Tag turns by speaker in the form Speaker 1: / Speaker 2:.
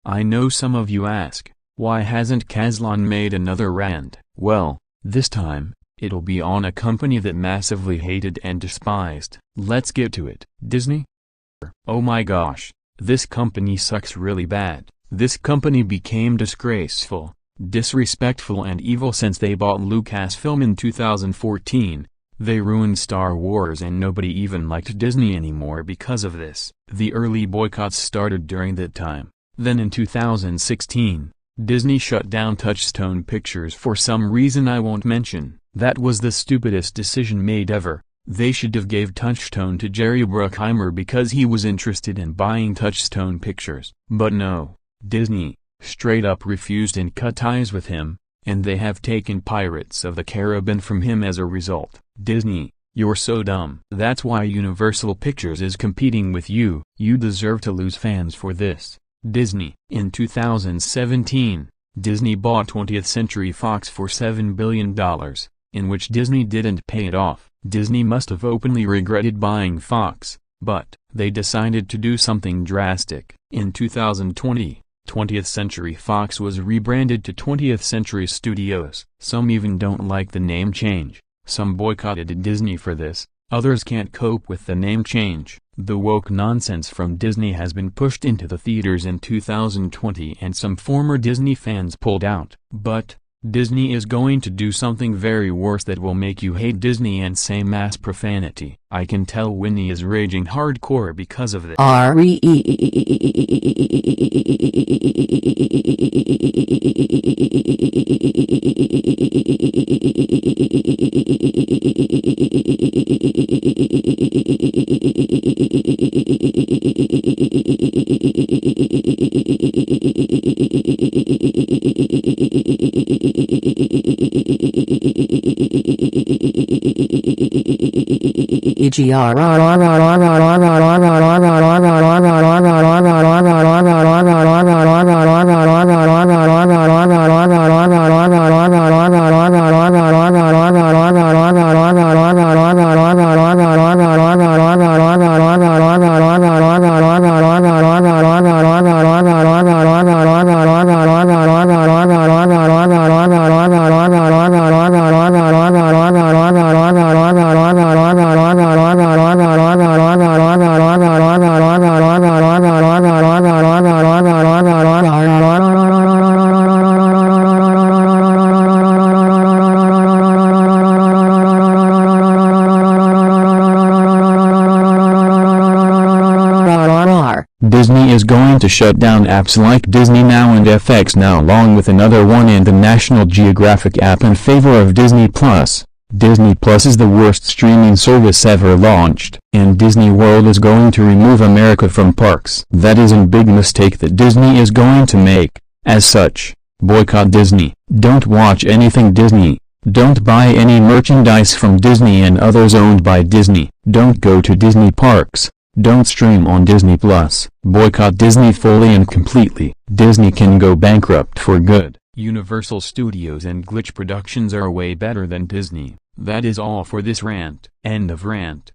Speaker 1: I know some of you ask, why hasn't Kazlan made another rant? Well, this time, it'll be on a company that massively hated and despised. Let's get to it. Disney? Oh my gosh, this company sucks really bad. This company became disgraceful, disrespectful and evil since they bought Lucasfilm in 2014. They ruined Star Wars and nobody even liked Disney anymore because of this. The early boycotts started during that time. Then in 2016, Disney shut down Touchstone Pictures for some reason I won't mention. That was the stupidest decision made ever. They should have gave Touchstone to Jerry Bruckheimer because he was interested in buying Touchstone Pictures. But no, Disney straight up refused and cut ties with him, and they have taken Pirates of the Caribbean from him as a result. Disney, you're so dumb. That's why Universal Pictures is competing with you. You deserve to lose fans for this. Disney. In 2017, Disney bought 20th Century Fox for $7 billion, in which Disney didn't pay it off. Disney must have openly regretted buying Fox, but they decided to do something drastic. In 2020, 20th Century Fox was rebranded to 20th Century Studios. Some even don't like the name change. Some boycotted Disney for this, others can't cope with the name change. The woke nonsense from Disney has been pushed into the theaters in 2020 and some former Disney fans pulled out. But Disney is going to do something very worse that will make you hate Disney and say mass profanity. I can tell Winnie is raging hardcore because of this. Disney is going to shut down apps like Disney Now and FX Now along with another one and the National Geographic app in favor of Disney Plus. Disney Plus is the worst streaming service ever launched, and Disney World is going to remove America from parks. That is a big mistake that Disney is going to make. As such, boycott Disney. Don't watch anything Disney. Don't buy any merchandise from Disney and others owned by Disney. Don't go to Disney parks. Don't stream on Disney Plus. Boycott Disney fully and completely. Disney can go bankrupt for good. Universal Studios and Glitch Productions are way better than Disney. That is all for this rant. End of rant.